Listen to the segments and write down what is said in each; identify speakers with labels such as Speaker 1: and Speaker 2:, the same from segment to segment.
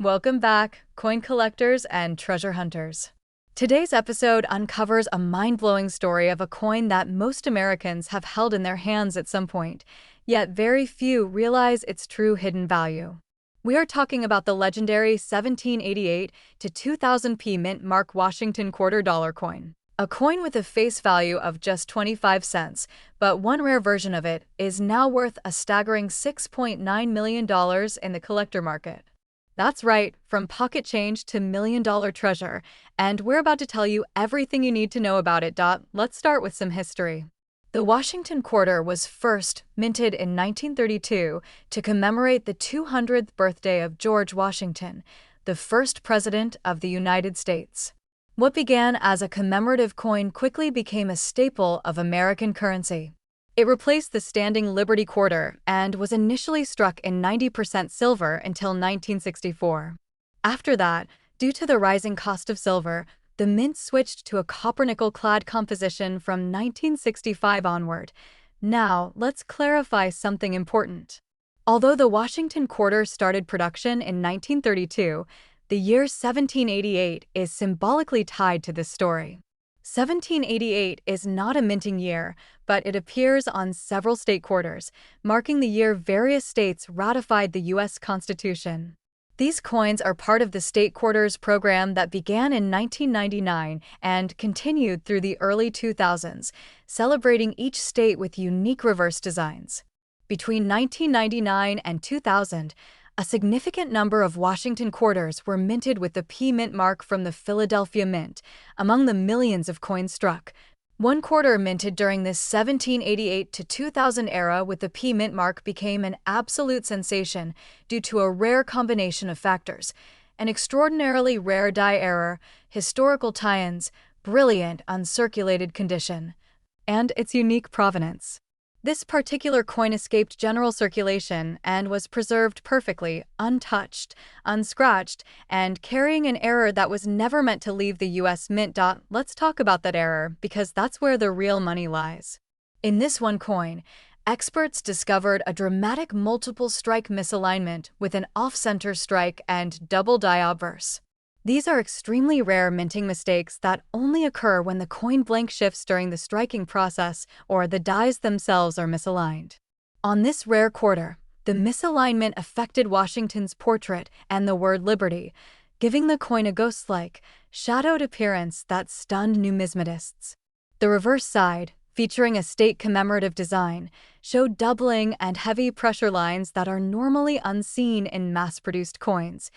Speaker 1: Welcome back, coin collectors and treasure hunters. Today's episode uncovers a mind-blowing story of a coin that most Americans have held in their hands at some point, yet very few realize its true hidden value. We are talking about the legendary 1788 to 2000p mint mark Washington quarter dollar coin. A coin with a face value of just 25 cents, but one rare version of it is now worth a staggering $6.9 million in the collector market. That's right, from pocket change to million-dollar treasure, and we're about to tell you everything you need to know about it. Let's start with some history. The Washington quarter was first minted in 1932 to commemorate the 200th birthday of George Washington, the first president of the United States. What began as a commemorative coin quickly became a staple of American currency. It replaced the standing Liberty quarter and was initially struck in 90% silver until 1964. After that, due to the rising cost of silver, the mint switched to a copper-nickel-clad composition from 1965 onward. Now, let's clarify something important. Although the Washington quarter started production in 1932, the year 1788 is symbolically tied to this story. 1788 is not a minting year, but it appears on several state quarters, marking the year various states ratified the U.S. Constitution. These coins are part of the state quarters program that began in 1999 and continued through the early 2000s, celebrating each state with unique reverse designs. Between 1999 and 2000, a significant number of Washington quarters were minted with the P mint mark from the Philadelphia Mint. Among the millions of coins struck, one quarter minted during this 1788 to 2000 era with the P mint mark became an absolute sensation due to a rare combination of factors: an extraordinarily rare die error, historical tie-ins, brilliant uncirculated condition, and its unique provenance. This particular coin escaped general circulation and was preserved perfectly, untouched, unscratched, and carrying an error that was never meant to leave the U.S. Mint. Let's talk about that error, because that's where the real money lies. In this one coin, experts discovered a dramatic multiple strike misalignment with an off-center strike and double die obverse. These are extremely rare minting mistakes that only occur when the coin blank shifts during the striking process or the dies themselves are misaligned. On this rare quarter, the misalignment affected Washington's portrait and the word Liberty, giving the coin a ghost-like, shadowed appearance that stunned numismatists. The reverse side, featuring a state commemorative design, showed doubling and heavy pressure lines that are normally unseen in mass-produced coins.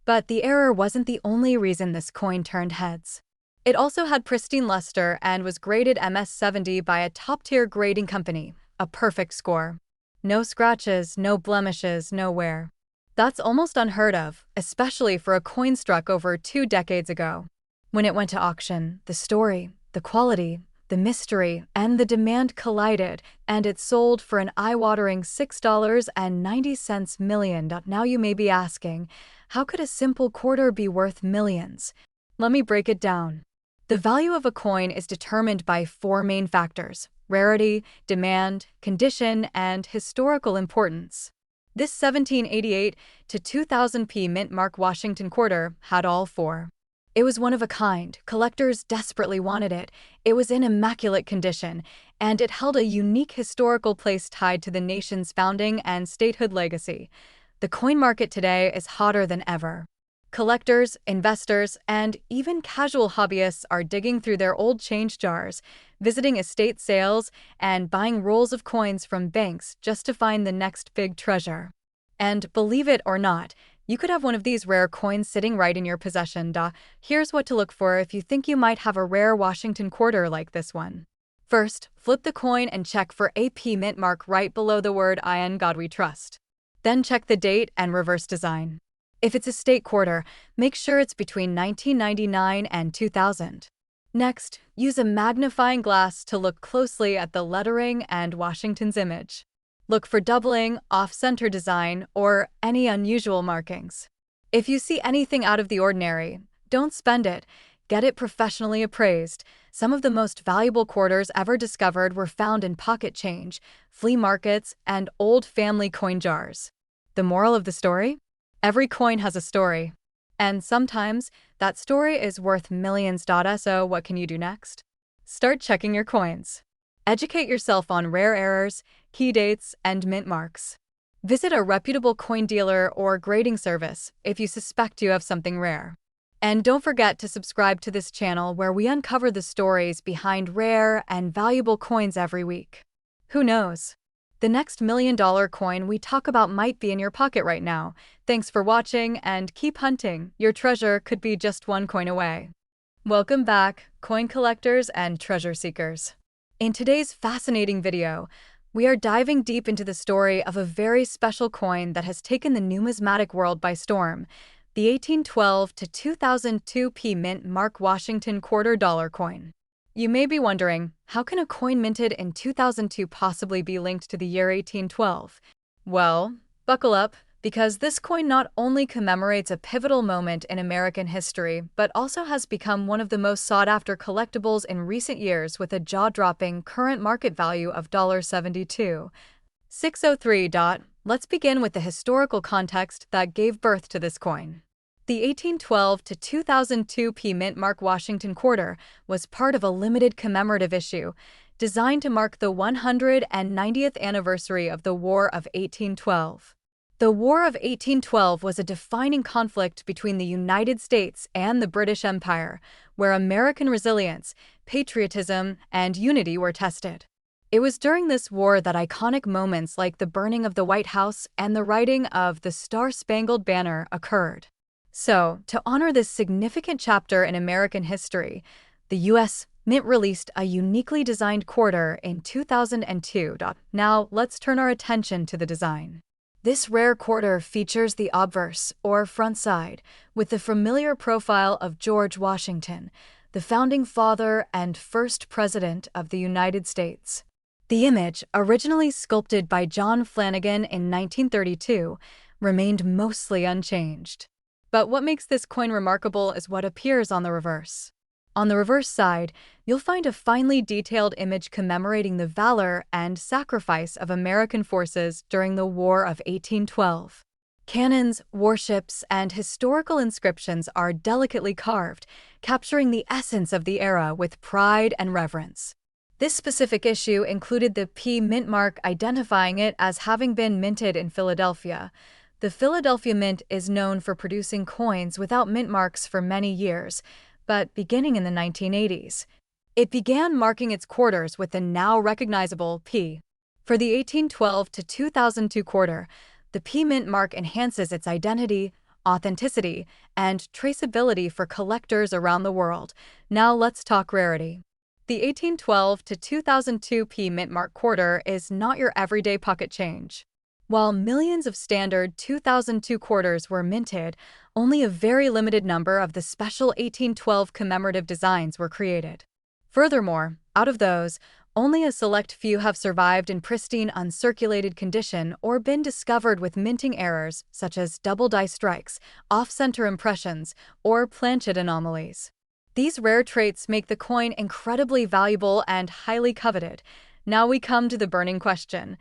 Speaker 1: But the error wasn't the only reason this coin turned heads. It also had pristine luster and was graded MS-70 by a top-tier grading company, a perfect score. No scratches, no blemishes, no wear. That's almost unheard of, especially for a coin struck over 2 decades ago. When it went to auction, the story, the quality, the mystery, and the demand collided, and it sold for an eye-watering $6.90 million. Now you may be asking, how could a simple quarter be worth millions? Let me break it down. The value of a coin is determined by 4 main factors: rarity, demand, condition, and historical importance. This 1788 to 2000p mint mark Washington quarter had all 4. It was one of a kind, collectors desperately wanted it, it was in immaculate condition, and it held a unique historical place tied to the nation's founding and statehood legacy. The coin market today is hotter than ever. Collectors, investors, and even casual hobbyists are digging through their old change jars, visiting estate sales, and buying rolls of coins from banks just to find the next big treasure. And believe it or not, you could have one of these rare coins sitting right in your possession. Here's what to look for if you think you might have a rare Washington quarter like this one. First, flip the coin and check for a P mint mark right below the word "In God We Trust." Then check the date and reverse design. If it's a state quarter, make sure it's between 1999 and 2000. Next, use a magnifying glass to look closely at the lettering and Washington's image. Look for doubling, off-center design, or any unusual markings. If you see anything out of the ordinary, don't spend it. Get it professionally appraised. Some of the most valuable quarters ever discovered were found in pocket change, flea markets, and old family coin jars. The moral of the story? Every coin has a story. And sometimes, that story is worth millions. So what can you do next? Start checking your coins. Educate yourself on rare errors, key dates, and mint marks. Visit a reputable coin dealer or grading service if you suspect you have something rare. And don't forget to subscribe to this channel where we uncover the stories behind rare and valuable coins every week. Who knows? The next $1 million coin we talk about might be in your pocket right now. Thanks for watching and keep hunting. Your treasure could be just one coin away. Welcome back, coin collectors and treasure seekers. In today's fascinating video, we are diving deep into the story of a very special coin that has taken the numismatic world by storm, the 1812 to 2002 P Mint Mark Washington $quarter coin. You may be wondering, how can a coin minted in 2002 possibly be linked to the year 1812? Well, buckle up, because this coin not only commemorates a pivotal moment in American history, but also has become one of the most sought-after collectibles in recent years with a jaw-dropping current market value of $72,603. Let's begin with the historical context that gave birth to this coin. The 1812 to 2002 P Mint Mark Washington quarter was part of a limited commemorative issue designed to mark the 190th anniversary of the War of 1812. The War of 1812 was a defining conflict between the United States and the British Empire, where American resilience, patriotism, and unity were tested. It was during this war that iconic moments like the burning of the White House and the writing of the Star-Spangled Banner occurred. So, to honor this significant chapter in American history, the U.S. Mint released a uniquely designed quarter in 2002. Now, let's turn our attention to the design. This rare quarter features the obverse, or front side, with the familiar profile of George Washington, the founding father and first president of the United States. The image, originally sculpted by John Flanagan in 1932, remained mostly unchanged. But what makes this coin remarkable is what appears on the reverse. On the reverse side, you'll find a finely detailed image commemorating the valor and sacrifice of American forces during the War of 1812. Cannons, warships, and historical inscriptions are delicately carved, capturing the essence of the era with pride and reverence. This specific issue included the P Mint mark, identifying it as having been minted in Philadelphia. The Philadelphia Mint is known for producing coins without mint marks for many years, but beginning in the 1980s, it began marking its quarters with the now recognizable P. For the 1812 to 2002 quarter, the P Mint mark enhances its identity, authenticity, and traceability for collectors around the world. Now let's talk rarity. The 1812 to 2002 P Mint mark quarter is not your everyday pocket change. While millions of standard 2002 quarters were minted, only a very limited number of the special 1812 commemorative designs were created. Furthermore, out of those, only a select few have survived in pristine uncirculated condition or been discovered with minting errors such as double die strikes, off-center impressions, or planchet anomalies. These rare traits make the coin incredibly valuable and highly coveted. Now we come to the burning question.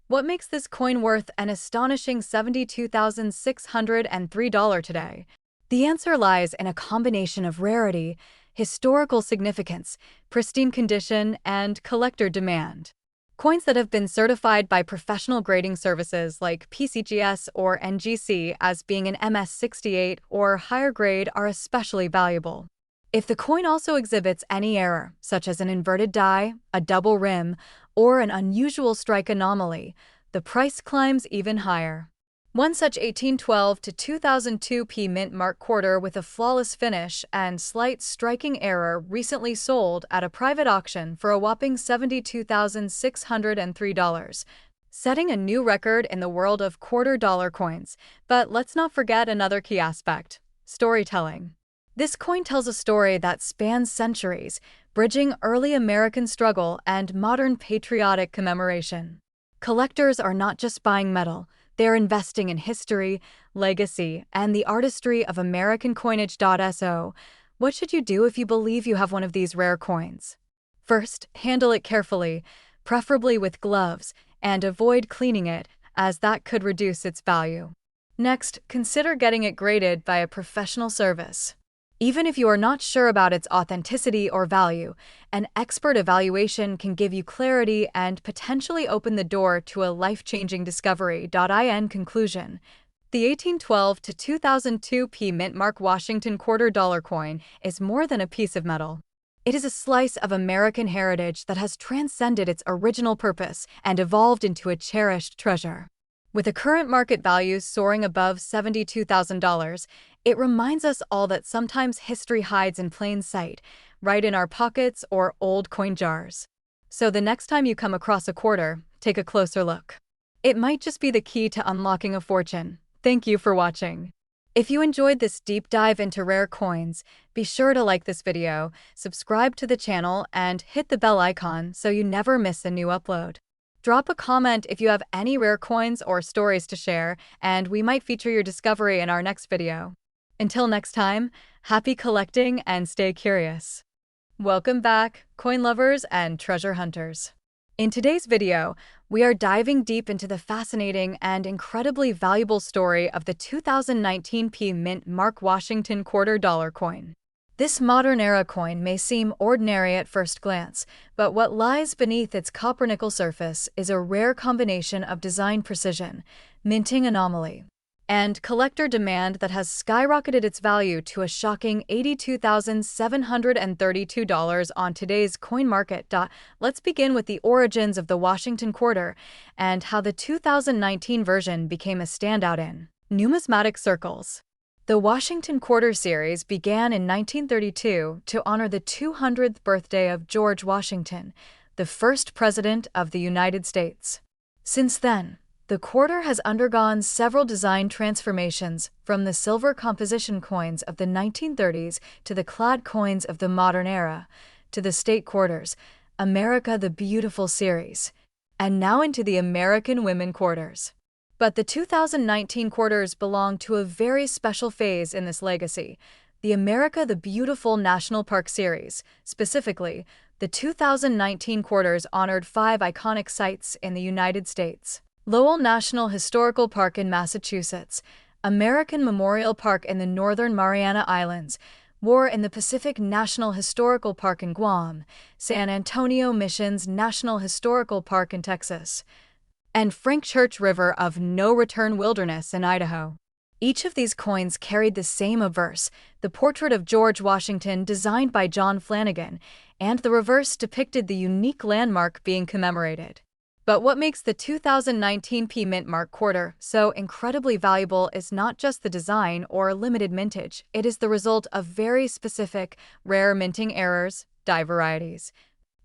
Speaker 1: What makes this coin worth an astonishing $72,603 today? The answer lies in a combination of rarity, historical significance, pristine condition, and collector demand. Coins that have been certified by professional grading services like PCGS or NGC as being an MS68 or higher grade are especially valuable. If the coin also exhibits any error, such as an inverted die, a double rim, or an unusual strike anomaly, the price climbs even higher. One such 1812 to 2002 P Mint mark quarter with a flawless finish and slight striking error recently sold at a private auction for a whopping $72,603, setting a new record in the world of $quarter coins. But let's not forget another key aspect: storytelling. This coin tells a story that spans centuries, bridging early American struggle and modern patriotic commemoration. Collectors are not just buying metal, they're investing in history, legacy, and the artistry of American coinage. So, what should you do if you believe you have one of these rare coins? First, handle it carefully, preferably with gloves, and avoid cleaning it, as that could reduce its value. Next, consider getting it graded by a professional service. Even if you are not sure about its authenticity or value, an expert evaluation can give you clarity and potentially open the door to a life-changing discovery. In conclusion, the 1812 to 2002 P Mint Mark Washington quarter dollar coin is more than a piece of metal. It is a slice of American heritage that has transcended its original purpose and evolved into a cherished treasure. With a current market value soaring above $72,000, it reminds us all that sometimes history hides in plain sight, right in our pockets or old coin jars. So the next time you come across a quarter, take a closer look. It might just be the key to unlocking a fortune. Thank you for watching. If you enjoyed this deep dive into rare coins, be sure to like this video, subscribe to the channel, and hit the bell icon so you never miss a new upload. Drop a comment if you have any rare coins or stories to share, and we might feature your discovery in our next video. Until next time, happy collecting and stay curious. Welcome back, coin lovers and treasure hunters. In today's video, we are diving deep into the fascinating and incredibly valuable story of the 2019 P Mint Mark Washington quarter dollar coin. This modern-era coin may seem ordinary at first glance, but what lies beneath its copper-nickel surface is a rare combination of design precision, minting anomaly, and collector demand that has skyrocketed its value to a shocking $82,732 on today's coin market. Let's begin with the origins of the Washington quarter and how the 2019 version became a standout in numismatic circles. The Washington Quarter series began in 1932 to honor the 200th birthday of George Washington, the first president of the United States. Since then, the quarter has undergone several design transformations, from the silver composition coins of the 1930s to the clad coins of the modern era, to the state quarters, America the Beautiful series, and now into the American Women quarters. But the 2019 quarters belong to a very special phase in this legacy, the America the Beautiful National Park series. Specifically, the 2019 quarters honored 5 iconic sites in the United States: Lowell National Historical Park in Massachusetts, American Memorial Park in the Northern Mariana Islands, War in the Pacific National Historical Park in Guam, San Antonio Missions National Historical Park in Texas, and Frank Church River of No Return Wilderness in Idaho. Each of these coins carried the same obverse, the portrait of George Washington designed by John Flanagan, and the reverse depicted the unique landmark being commemorated. But what makes the 2019 P Mint Mark quarter so incredibly valuable is not just the design or limited mintage. It is the result of very specific, rare minting errors, die varieties,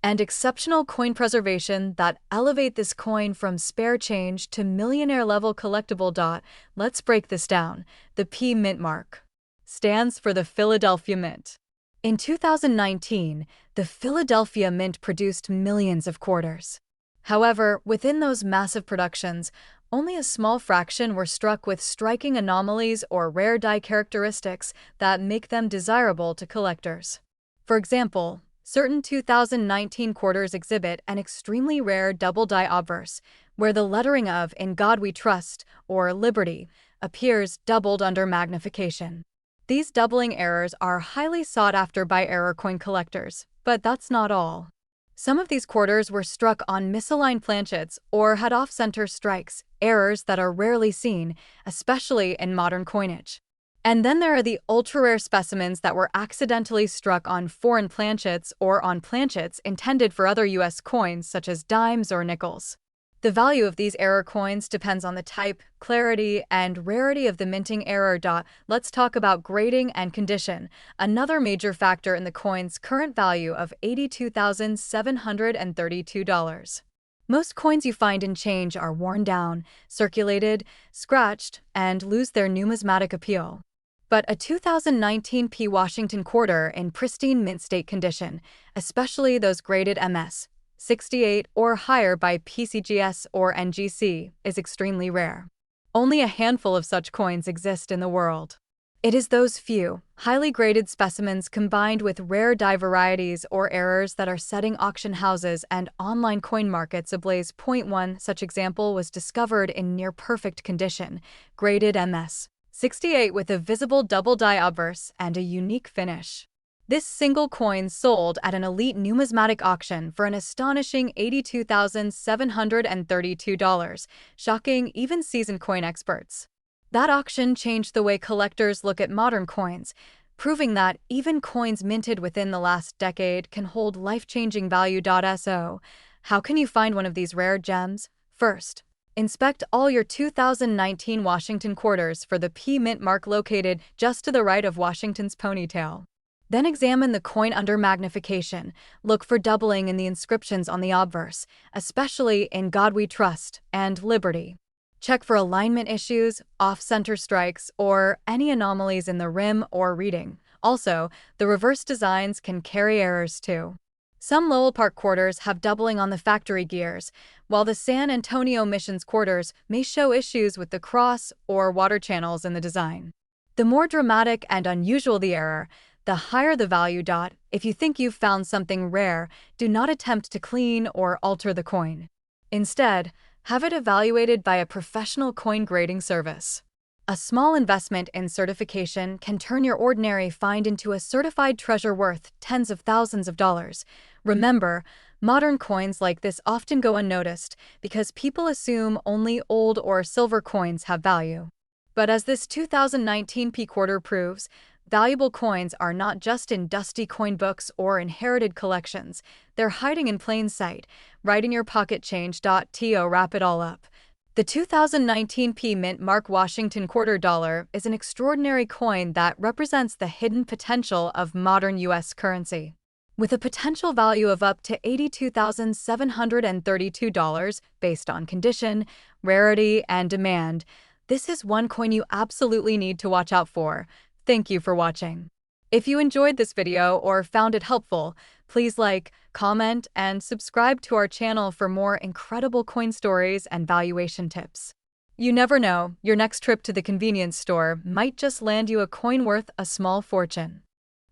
Speaker 1: and exceptional coin preservation that elevate this coin from spare change to millionaire-level collectible. Let's break this down. The P Mint Mark stands for the Philadelphia Mint. In 2019, the Philadelphia Mint produced millions of quarters. However, within those massive productions, only a small fraction were struck with striking anomalies or rare die characteristics that make them desirable to collectors. For example, certain 2019 quarters exhibit an extremely rare double die obverse, where the lettering of "In God We Trust" or "Liberty" appears doubled under magnification. These doubling errors are highly sought after by error coin collectors, but that's not all. Some of these quarters were struck on misaligned planchets or had off-center strikes, errors that are rarely seen, especially in modern coinage. And then there are the ultra-rare specimens that were accidentally struck on foreign planchets or on planchets intended for other U.S. coins such as dimes or nickels. The value of these error coins depends on the type, clarity, and rarity of the minting error. Let's talk about grading and condition, another major factor in the coin's current value of $82,732. Most coins you find in change are worn down, circulated, scratched, and lose their numismatic appeal. But a 2019 P Washington quarter in pristine mint state condition, especially those graded MS 68 or higher by PCGS or NGC, is extremely rare. Only a handful of such coins exist in the world. It is those few, highly graded specimens combined with rare die varieties or errors that are setting auction houses and online coin markets ablaze. Point 1 such example was discovered in near-perfect condition, graded MS 68 with a visible double die obverse and a unique finish. This single coin sold at an elite numismatic auction for an astonishing $82,732, shocking even seasoned coin experts. That auction changed the way collectors look at modern coins, proving that even coins minted within the last decade can hold life-changing value. So, how can you find one of these rare gems? First, inspect all your 2019 Washington quarters for the P mint mark located just to the right of Washington's ponytail. Then examine the coin under magnification. Look for doubling in the inscriptions on the obverse, especially in God We Trust and Liberty. Check for alignment issues, off-center strikes, or any anomalies in the rim or reading. Also, the reverse designs can carry errors too. Some Lowell Park quarters have doubling on the factory gears, while the San Antonio Missions quarters may show issues with the cross or water channels in the design. The more dramatic and unusual the error, the higher the value. If you think you've found something rare, do not attempt to clean or alter the coin. Instead, have it evaluated by a professional coin grading service. A small investment in certification can turn your ordinary find into a certified treasure worth tens of thousands of dollars. Remember, modern coins like this often go unnoticed because people assume only old or silver coins have value. But as this 2019 P quarter proves, valuable coins are not just in dusty coin books or inherited collections. They're hiding in plain sight, right in your pocket change. To wrap it all up, the 2019 P Mint Mark Washington quarter dollar is an extraordinary coin that represents the hidden potential of modern U.S. currency. With a potential value of up to $82,732 based on condition, rarity, and demand, this is one coin you absolutely need to watch out for. Thank you for watching. If you enjoyed this video or found it helpful, please like, comment, and subscribe to our channel for more incredible coin stories and valuation tips. You never know, your next trip to the convenience store might just land you a coin worth a small fortune.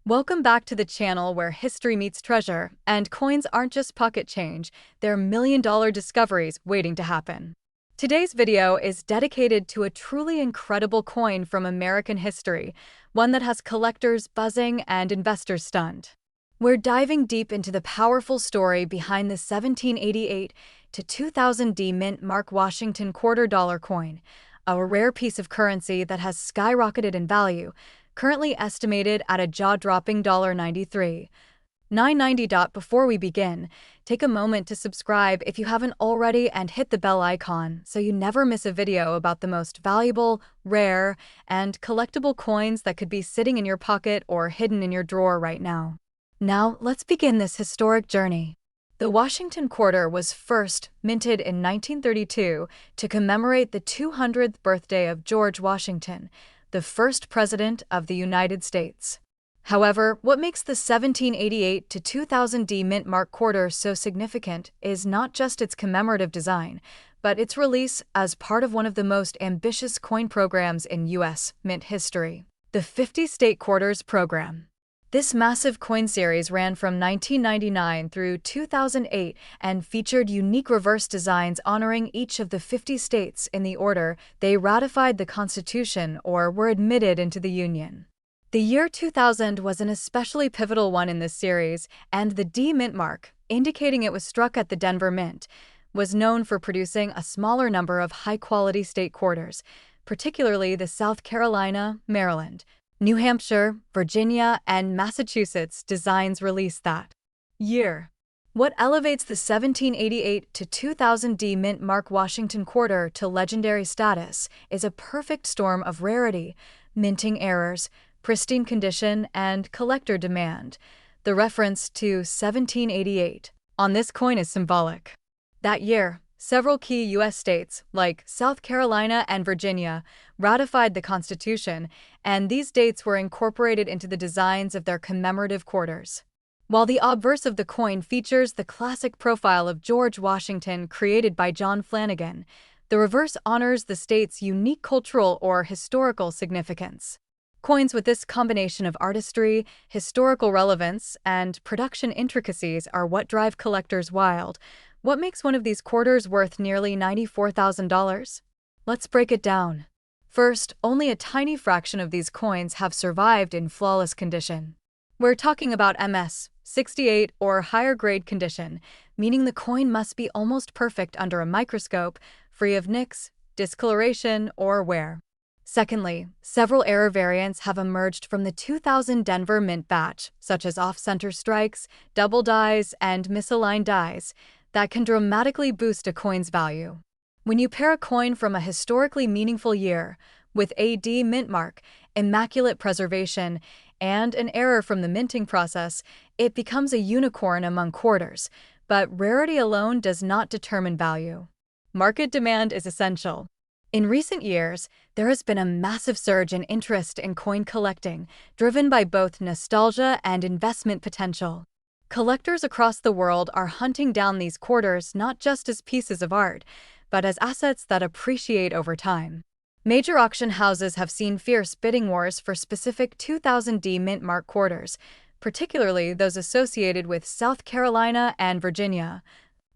Speaker 1: Welcome back to the channel where history meets treasure, and coins aren't just pocket change, they're million-dollar discoveries waiting to happen. Today's video is dedicated to a truly incredible coin from American history, one that has collectors buzzing and investors stunned. We're diving deep into the powerful story behind the 1788 to 2000 D Mint Mark Washington quarter dollar coin, a rare piece of currency that has skyrocketed in value, currently estimated at a jaw-dropping $93,990. Before we begin, take a moment to subscribe if you haven't already and hit the bell icon so you never miss a video about the most valuable, rare, and collectible coins that could be sitting in your pocket or hidden in your drawer right now. Now, let's begin this historic journey. The Washington quarter was first minted in 1932 to commemorate the 200th birthday of George Washington, the first president of the United States. However, what makes the 1788 to 2000 D Mint Mark quarter so significant is not just its commemorative design, but its release as part of one of the most ambitious coin programs in U.S. mint history, the 50-State Quarters program. This massive coin series ran from 1999 through 2008 and featured unique reverse designs honoring each of the 50 states in the order they ratified the Constitution or were admitted into the Union. The year 2000 was an especially pivotal one in this series, and the D Mint mark, indicating it was struck at the Denver Mint, was known for producing a smaller number of high-quality state quarters, particularly the South Carolina, Maryland, New Hampshire, Virginia, and Massachusetts designs released that year. What elevates the 1788 to 2000 D Mint Mark Washington quarter to legendary status is a perfect storm of rarity, minting errors, pristine condition, and collector demand. The reference to 1788 on this coin is symbolic. That year, several key U.S. states, like South Carolina and Virginia, ratified the Constitution, and these dates were incorporated into the designs of their commemorative quarters. While the obverse of the coin features the classic profile of George Washington created by John Flanagan, the reverse honors the state's unique cultural or historical significance. Coins with this combination of artistry, historical relevance, and production intricacies are what drive collectors wild. What makes one of these quarters worth nearly $94,000? Let's break it down. First, only a tiny fraction of these coins have survived in flawless condition. We're talking about MS 68 or higher grade condition, meaning the coin must be almost perfect under a microscope, free of nicks, discoloration, or wear. Secondly, several error variants have emerged from the 2000 Denver Mint batch, such as off-center strikes, double dies, and misaligned dies, that can dramatically boost a coin's value. When you pair a coin from a historically meaningful year with AD mint mark, immaculate preservation, and an error from the minting process, it becomes a unicorn among quarters, but rarity alone does not determine value. Market demand is essential. In recent years, there has been a massive surge in interest in coin collecting, driven by both nostalgia and investment potential. Collectors across the world are hunting down these quarters not just as pieces of art, but as assets that appreciate over time. Major auction houses have seen fierce bidding wars for specific 2000D mint mark quarters, particularly those associated with South Carolina and Virginia,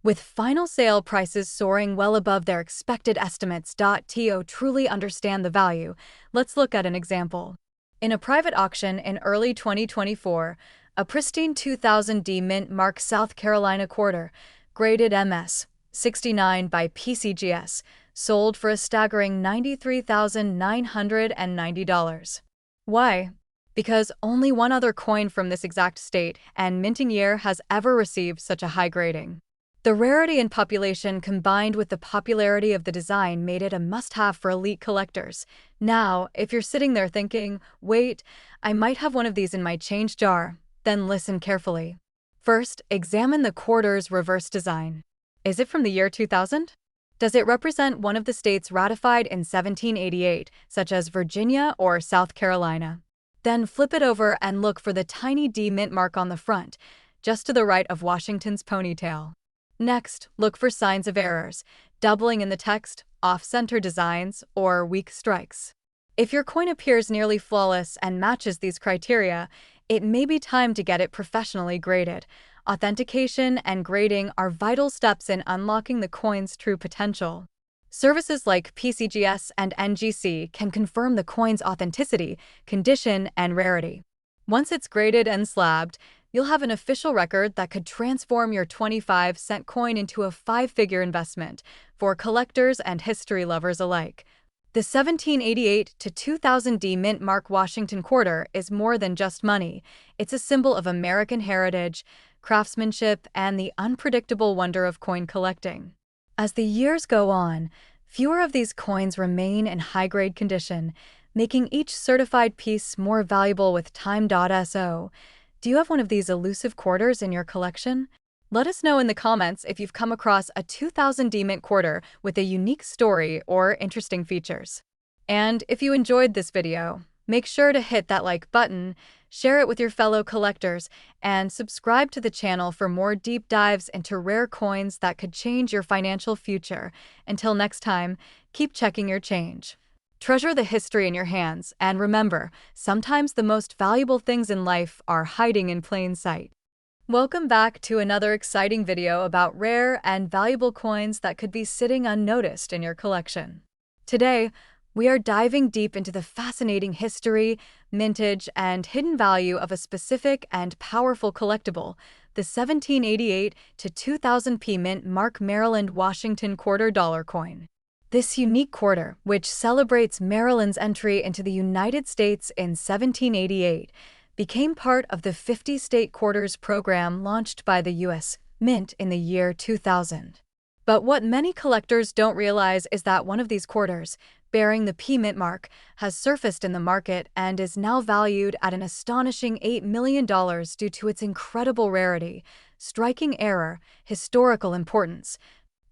Speaker 1: with final sale prices soaring well above their expected estimates. To truly understand the value, let's look at an example. In a private auction in early 2024, a pristine 2000D mint mark South Carolina quarter, graded MS 69 by PCGS, sold for a staggering $93,990. Why? Because only one other coin from this exact state and minting year has ever received such a high grading. The rarity and population combined with the popularity of the design made it a must-have for elite collectors. Now, if you're sitting there thinking, wait, I might have one of these in my change jar, then listen carefully. First, examine the quarter's reverse design. Is it from the year 2000? Does it represent one of the states ratified in 1788, such as Virginia or South Carolina? Then flip it over and look for the tiny D mint mark on the front, just to the right of Washington's ponytail. Next, look for signs of errors, doubling in the text, off-center designs, or weak strikes. If your coin appears nearly flawless and matches these criteria, it may be time to get it professionally graded. Authentication and grading are vital steps in unlocking the coin's true potential. Services like PCGS and NGC can confirm the coin's authenticity, condition, and rarity. Once it's graded and slabbed, you'll have an official record that could transform your 25-cent coin into a five-figure investment for collectors and history lovers alike. The 1788 to 2000D mint mark Washington quarter is more than just money. It's a symbol of American heritage, craftsmanship, and the unpredictable wonder of coin collecting. As the years go on, fewer of these coins remain in high-grade condition, making each certified piece more valuable with time. So, do you have one of these elusive quarters in your collection? Let us know in the comments if you've come across a 2000D mint quarter with a unique story or interesting features. And if you enjoyed this video, make sure to hit that like button, share it with your fellow collectors, and subscribe to the channel for more deep dives into rare coins that could change your financial future. Until next time, keep checking your change. Treasure the history in your hands, and remember, sometimes the most valuable things in life are hiding in plain sight. Welcome back to another exciting video about rare and valuable coins that could be sitting unnoticed in your collection. Today, we are diving deep into the fascinating history, mintage, and hidden value of a specific and powerful collectible, the 1788 to 2000p mint mark Maryland Washington quarter dollar coin. This unique quarter, which celebrates Maryland's entry into the United States in 1788, became part of the 50-state quarters program launched by the U.S. Mint in the year 2000. But what many collectors don't realize is that one of these quarters, bearing the P mint mark, has surfaced in the market and is now valued at an astonishing $8 million due to its incredible rarity, striking error, historical importance,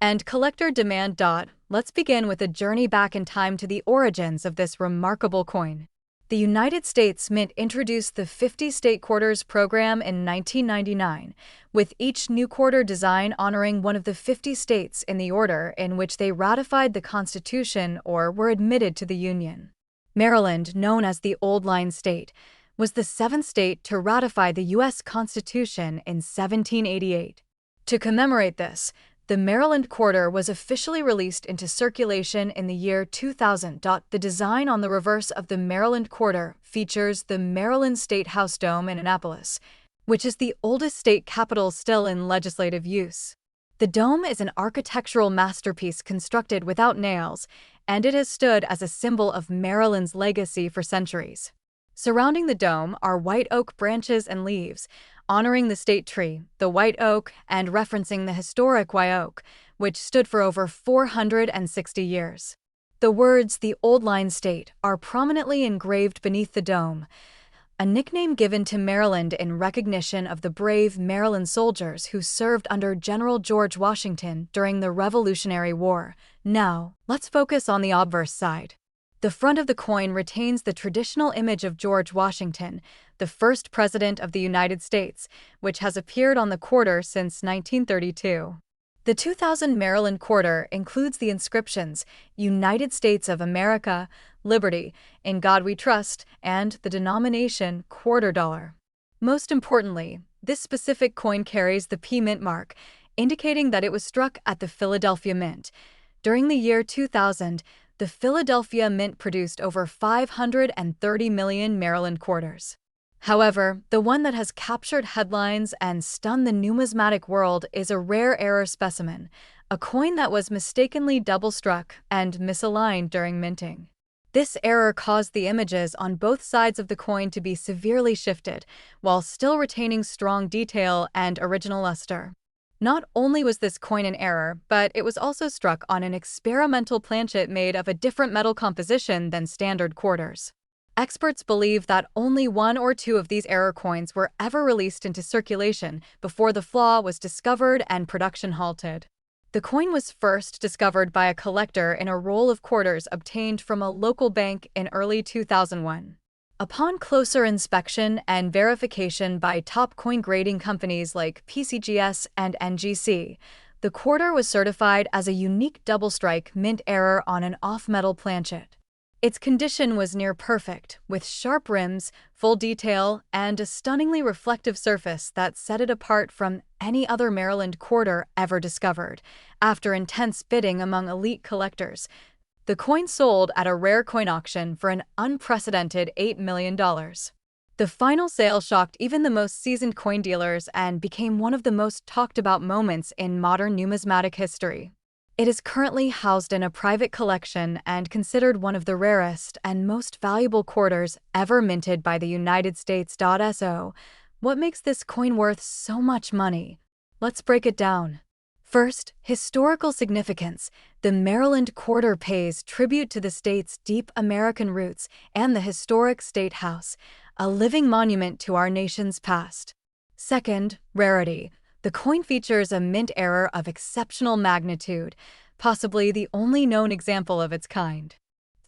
Speaker 1: and collector demand. Let's begin with a journey back in time to the origins of this remarkable coin. The United States Mint introduced the 50-state quarters program in 1999, with each new quarter design honoring one of the 50 states in the order in which they ratified the Constitution or were admitted to the Union. Maryland, known as the Old Line State, was the seventh state to ratify the U.S. Constitution in 1788. To commemorate this, the Maryland quarter was officially released into circulation in the year 2000. The design on the reverse of the Maryland quarter features the Maryland State House Dome in Annapolis, which is the oldest state capitol still in legislative use. The dome is an architectural masterpiece constructed without nails, and it has stood as a symbol of Maryland's legacy for centuries. Surrounding the dome are white oak branches and leaves, honoring the state tree, the white oak, and referencing the historic white oak, which stood for over 460 years. The words "The Old Line State" are prominently engraved beneath the dome, a nickname given to Maryland in recognition of the brave Maryland soldiers who served under General George Washington during the Revolutionary War. Now, let's focus on the obverse side. The front of the coin retains the traditional image of George Washington, the first president of the United States, which has appeared on the quarter since 1932. The 2000 Maryland quarter includes the inscriptions "United States of America, Liberty, In God We Trust," and the denomination quarter dollar. Most importantly, this specific coin carries the P Mint mark, indicating that it was struck at the Philadelphia Mint. During the year 2000, the Philadelphia Mint produced over 530 million Maryland quarters. However, the one that has captured headlines and stunned the numismatic world is a rare error specimen, a coin that was mistakenly double-struck and misaligned during minting. This error caused the images on both sides of the coin to be severely shifted, while still retaining strong detail and original luster. Not only was this coin an error, but it was also struck on an experimental planchet made of a different metal composition than standard quarters. Experts believe that only one or two of these error coins were ever released into circulation before the flaw was discovered and production halted. The coin was first discovered by a collector in a roll of quarters obtained from a local bank in early 2001. Upon closer inspection and verification by top coin grading companies like PCGS and NGC, the quarter was certified as a unique double-strike mint error on an off-metal planchet. Its condition was near perfect, with sharp rims, full detail, and a stunningly reflective surface that set it apart from any other Maryland quarter ever discovered. After intense bidding among elite collectors, the coin sold at a rare coin auction for an unprecedented $8 million. The final sale shocked even the most seasoned coin dealers and became one of the most talked about moments in modern numismatic history. It is currently housed in a private collection and considered one of the rarest and most valuable quarters ever minted by the United States. So, what makes this coin worth so much money? Let's break it down. First, historical significance. The Maryland quarter pays tribute to the state's deep American roots and the historic State House, a living monument to our nation's past. Second, rarity. The coin features a mint error of exceptional magnitude, possibly the only known example of its kind.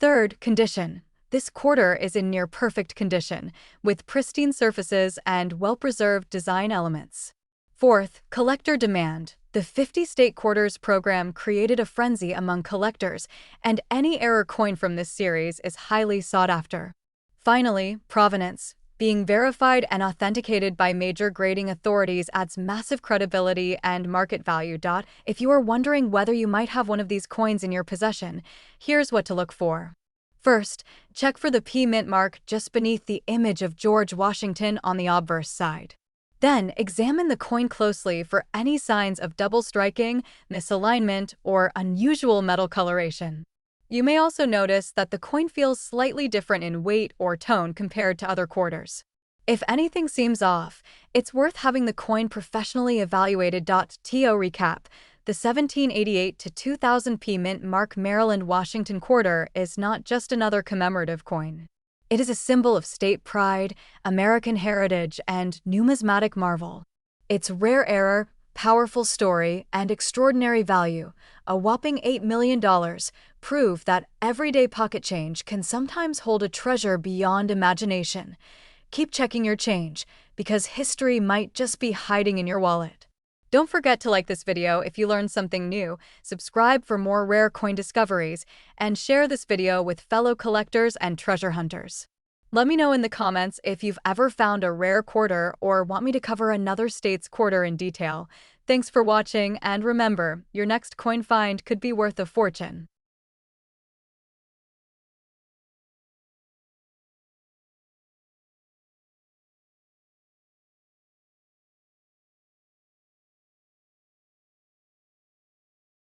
Speaker 1: Third, condition. This quarter is in near-perfect condition, with pristine surfaces and well-preserved design elements. Fourth, collector demand. The 50-state quarters program created a frenzy among collectors, and any error coin from this series is highly sought after. Finally, provenance. Being verified and authenticated by major grading authorities adds massive credibility and market value. If you are wondering whether you might have one of these coins in your possession, here's what to look for. First, check for the P Mint mark just beneath the image of George Washington on the obverse side. Then, examine the coin closely for any signs of double striking, misalignment, or unusual metal coloration. You may also notice that the coin feels slightly different in weight or tone compared to other quarters. If anything seems off, it's worth having the coin professionally evaluated. To recap, the 1788 to 2000 P Mint mark Maryland Washington quarter is not just another commemorative coin. It is a symbol of state pride, American heritage, and numismatic marvel. Its rare error, powerful story, and extraordinary value, a whopping $8 million, prove that everyday pocket change can sometimes hold a treasure beyond imagination. Keep checking your change, because history might just be hiding in your wallet. Don't forget to like this video if you learned something new, subscribe for more rare coin discoveries, and share this video with fellow collectors and treasure hunters. Let me know in the comments if you've ever found a rare quarter or want me to cover another state's quarter in detail. Thanks for watching, and remember, your next coin find could be worth a fortune.